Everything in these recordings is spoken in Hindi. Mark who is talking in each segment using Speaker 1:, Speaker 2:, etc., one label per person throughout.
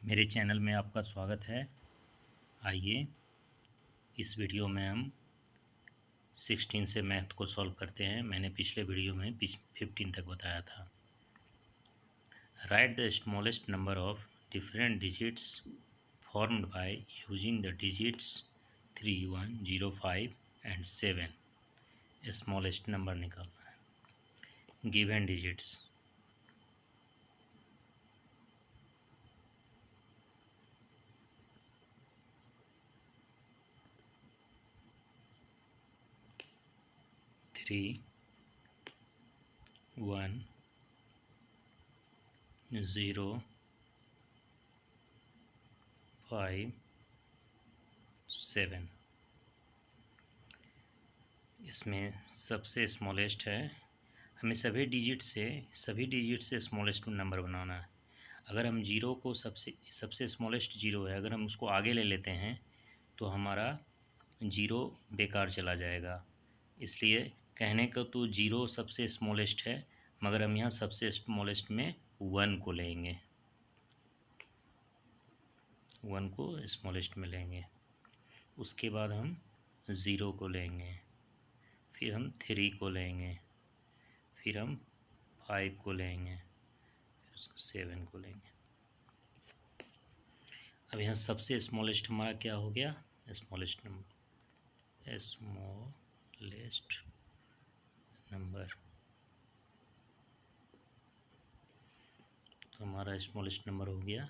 Speaker 1: मेरे चैनल में आपका स्वागत है। आइए इस वीडियो में हम 16 से मैथ को सॉल्व करते हैं। मैंने पिछले वीडियो में 15 तक बताया था। Right the smallest number of different digits formed by using the digits 3, 1, 0, 5 and 7। Smallest number निकालना है। Given digits 3, 1, 0, 5, 7। इसमें सबसे स्मॉलेस्ट है। हमें सभी डिजिट से स्मॉलेस्ट नंबर बनाना है। अगर हम जीरो को सबसे स्मॉलेस्ट जीरो है, अगर हम उसको आगे ले लेते हैं तो हमारा जीरो बेकार चला जाएगा। इसलिए कहने का तो जीरो सबसे स्मॉलेस्ट है, मगर हम यहाँ सबसे स्मॉलेस्ट में 1 को लेंगे। 1 को स्मॉलेस्ट में लेंगे। उसके बाद हम 0 को लेंगे, फिर हम 3 को लेंगे, फिर हम 5 को लेंगे, फिर 7 को लेंगे। अब यहाँ सबसे स्मॉलेस्ट हमारा क्या हो गया? स्मॉलेस्ट नंबर तो हमारा स्मॉलेस्ट नंबर हो गया।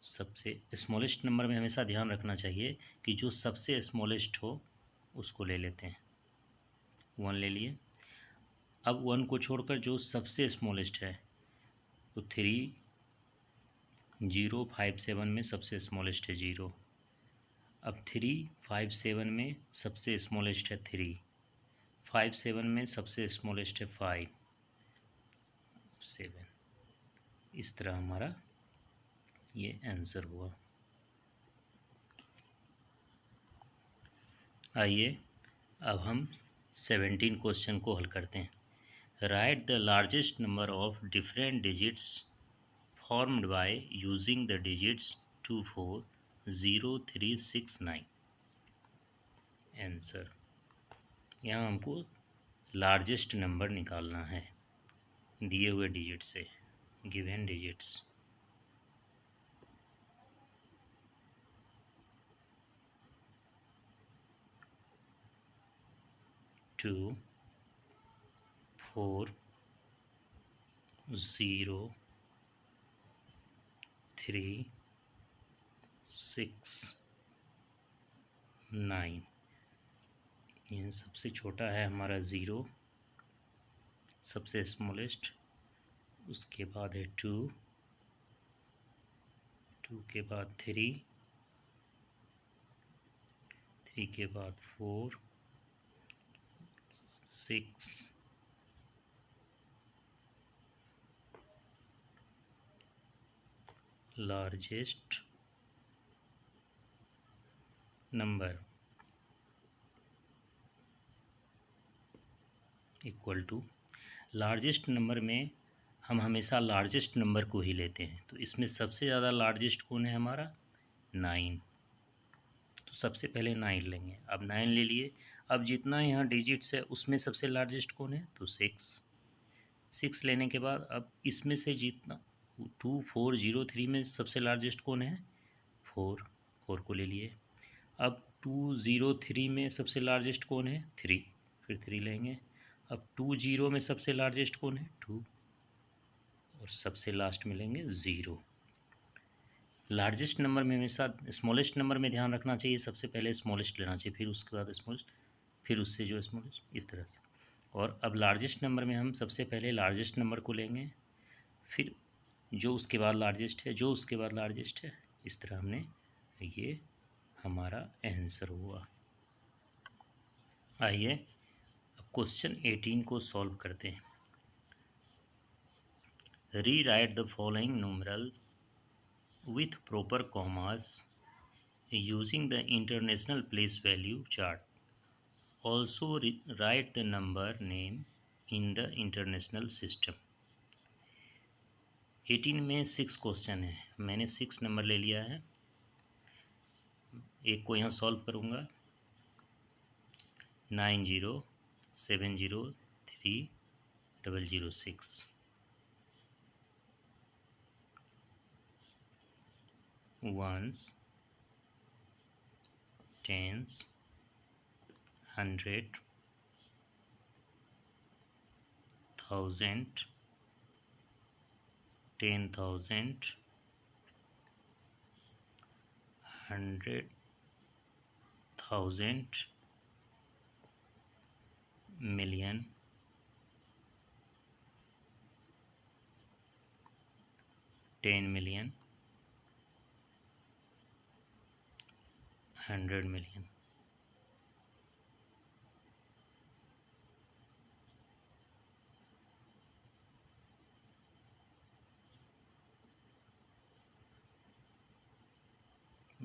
Speaker 1: सबसे स्मॉलेस्ट नंबर में हमेशा ध्यान रखना चाहिए कि जो सबसे स्मॉलेस्ट हो उसको ले लेते हैं। 1 ले लिए। अब 1 को छोड़कर जो सबसे स्मॉलेस्ट है तो 3, 0, 5, 7 में सबसे स्मॉलेस्ट है 0। अब 3, 5, 7 में सबसे स्मॉलेस्ट है 3, 5, 7 में सबसे स्मॉलेस्ट है 5, 7। इस तरह हमारा ये आंसर हुआ। आइए अब हम 17 क्वेश्चन को हल करते हैं। Right the largest number of different digits formed by using the digits 2, 4, 0, 3, 6, 9। Answer यहाँ हमको लार्जेस्ट नंबर निकालना है दिए हुए डिजिट से। Given digits 2, 4, 0, 3, 6, 9। यह सबसे छोटा है हमारा 0, सबसे स्मॉलेस्ट। उसके बाद है 2, 2 के बाद 3, 3 के बाद 4, 6, largest number equal to largest number में हम हमेशा लार्जेस्ट नंबर को ही लेते हैं। तो इसमें सबसे ज़्यादा लार्जेस्ट कौन है हमारा? 9। तो सबसे पहले 9 लेंगे। अब 9 ले लिए। अब जितना यहाँ डिजिट्स है उसमें सबसे लार्जेस्ट कौन है? तो 6। 6 लेने के बाद अब इसमें से जितना 2, 4, 0, 3 में सबसे लार्जेस्ट कौन है? 4। 4 को ले लिए। अब 2, 0, 3 में सबसे लार्जेस्ट कौन है? 3। फिर 3 लेंगे। अब 2, 0 में सबसे लार्जेस्ट कौन है? 2। और सबसे लास्ट में लेंगे 0। लार्जेस्ट नंबर में हमेशा स्मॉलेस्ट नंबर में ध्यान रखना चाहिए। सबसे पहले स्मॉलेस्ट लेना चाहिए, फिर उसके बाद स्मॉलेस्ट, फिर उससे जो स्मॉलेस्ट, इस तरह से। और अब लार्जेस्ट नंबर में हम सबसे पहले लार्जेस्ट नंबर को लेंगे, फिर जो उसके बाद लार्जेस्ट है, जो उसके बाद लार्जेस्ट है। इस तरह हमने ये हमारा आंसर हुआ। आइए अब क्वेश्चन 18 को सॉल्व करते हैं। Rewrite the following numeral with proper commas using the international place value chart. Also write the number name in the international system. 18 में 6 क्वेश्चन है, मैंने 6 नंबर ले लिया है। एक को यहाँ सॉल्व करूँगा। 90703006 ones, tens, 100, 1000, 10,000, 100,000, million, 10 million, 100 million।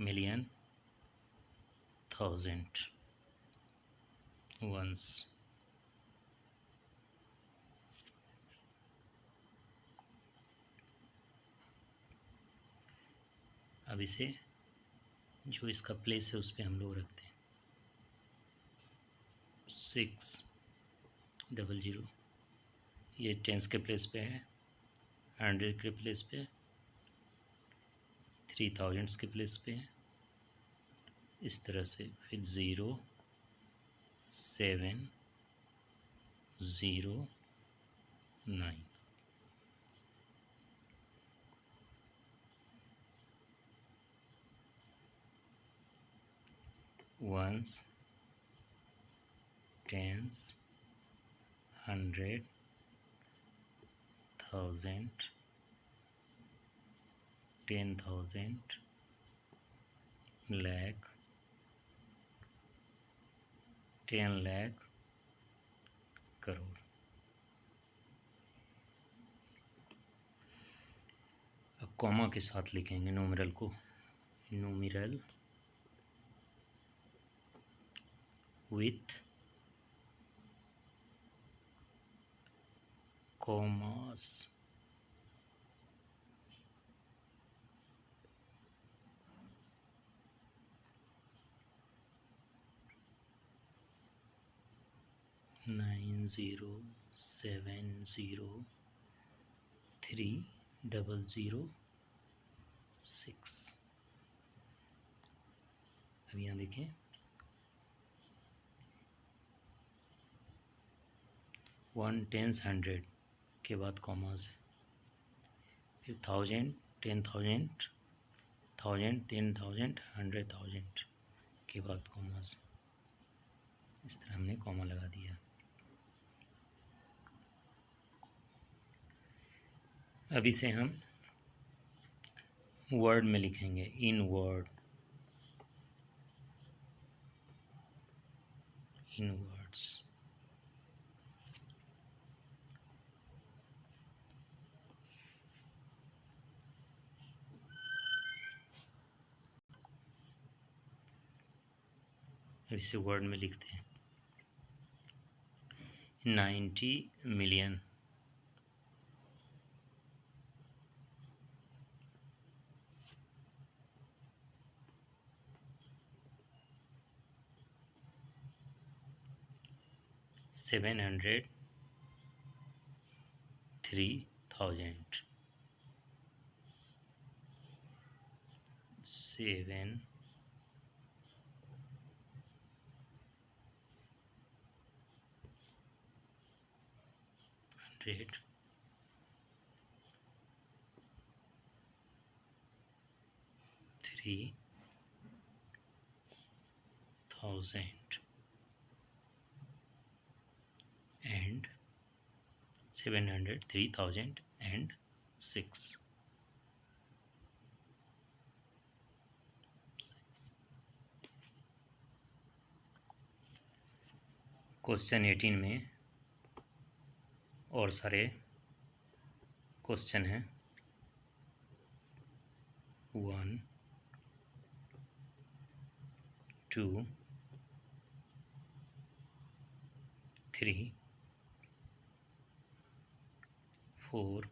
Speaker 1: million, 1000 ones। अब इसे जो इसका प्लेस है उस पर हम लोग रखते हैं। 600, ये टेंस के प्लेस पे है, 100 के प्लेस पे, 3000 के प्लेस पे है, इस तरह से। फिर 0 7 0 9। ones, tens, 100, 1000, 10,000, lakh, 10 lakh, crore. अब कॉमा के साथ लिखेंगे न्यूमेरल को। Numeral with commas. नाइन 90703006। अब यहाँ देखें, 1 10 100 के बाद कॉमास है, फिर 1000 10,000, 1000 10,000, 100,000 के बाद कॉमास। इस तरह हमने कॉमा लगा दिया। अब इसे हम वर्ड में लिखेंगे, इन वर्ड, इन वर्ड्स। अब इसे वर्ड में लिखते हैं। 90 million, 703,000, 700, 3,000 and 700, 3,006। क्वेश्चन 18 में और सारे क्वेश्चन हैं। 1 2 3 4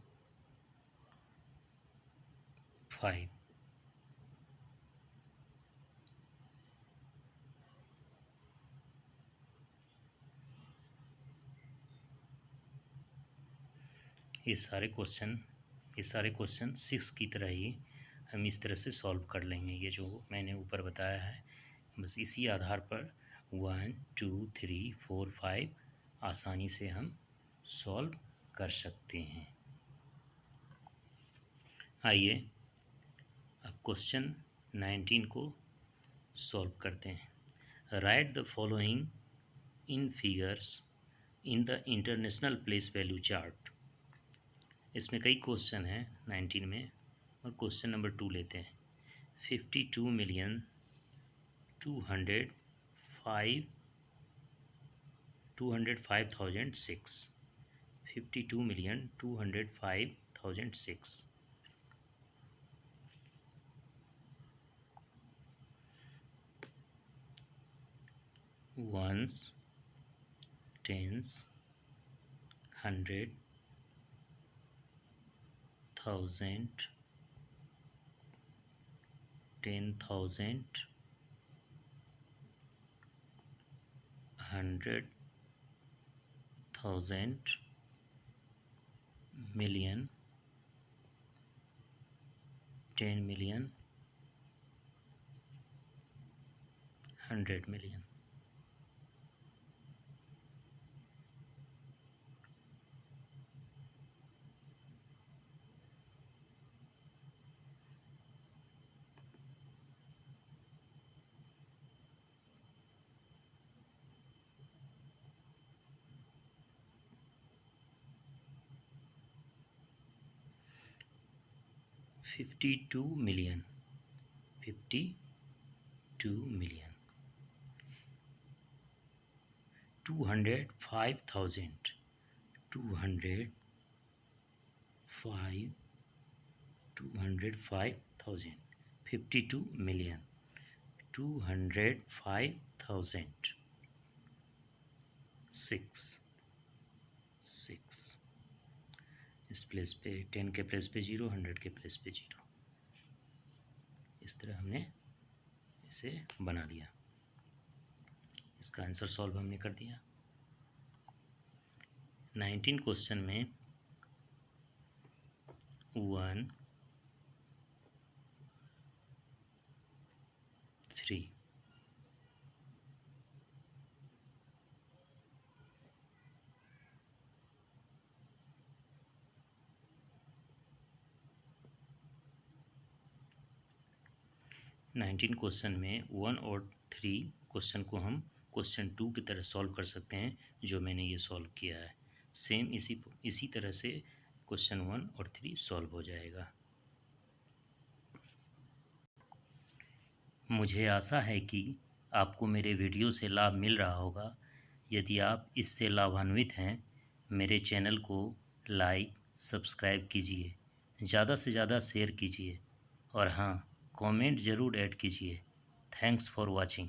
Speaker 1: 5। ये सारे क्वेश्चन 6 की तरह ही हम इस तरह से सॉल्व कर लेंगे। ये जो मैंने ऊपर बताया है बस इसी आधार पर 1 2 3 4 5 आसानी से हम सॉल्व कर सकते हैं। आइए अब क्वेश्चन 19 को सॉल्व करते हैं। Right the following in figures in the international place value chart. इसमें कई क्वेश्चन हैं 19 में, और क्वेश्चन नंबर 2 लेते हैं। 52,205,205,006 52,205,006 ones, tens, hundred, thousand, 10,000, 100,000, million, 10 million, 100 million। $52 million, 205,000, 205,000, 52 million, 205,000, 6 इस प्लेस पे 10 के प्लेस पे 0, 100 के प्लेस पे 0। इस तरह हमने इसे बना लिया। इसका आंसर सॉल्व हमने कर दिया। 19 क्वेश्चन में 1 3 19 क्वेश्चन में 1 और 3 क्वेश्चन को हम क्वेश्चन 2 की तरह सॉल्व कर सकते हैं, जो मैंने ये सॉल्व किया है। सेम इसी तरह से क्वेश्चन 1 और 3 सॉल्व हो जाएगा। मुझे आशा है कि आपको मेरे वीडियो से लाभ मिल रहा होगा। यदि आप इससे लाभान्वित हैं, मेरे चैनल को लाइक सब्सक्राइब कीजिए, ज़्यादा से ज़्यादा शेयर कीजिए, और हाँ, कमेंट ज़रूर ऐड कीजिए। Thanks for watching.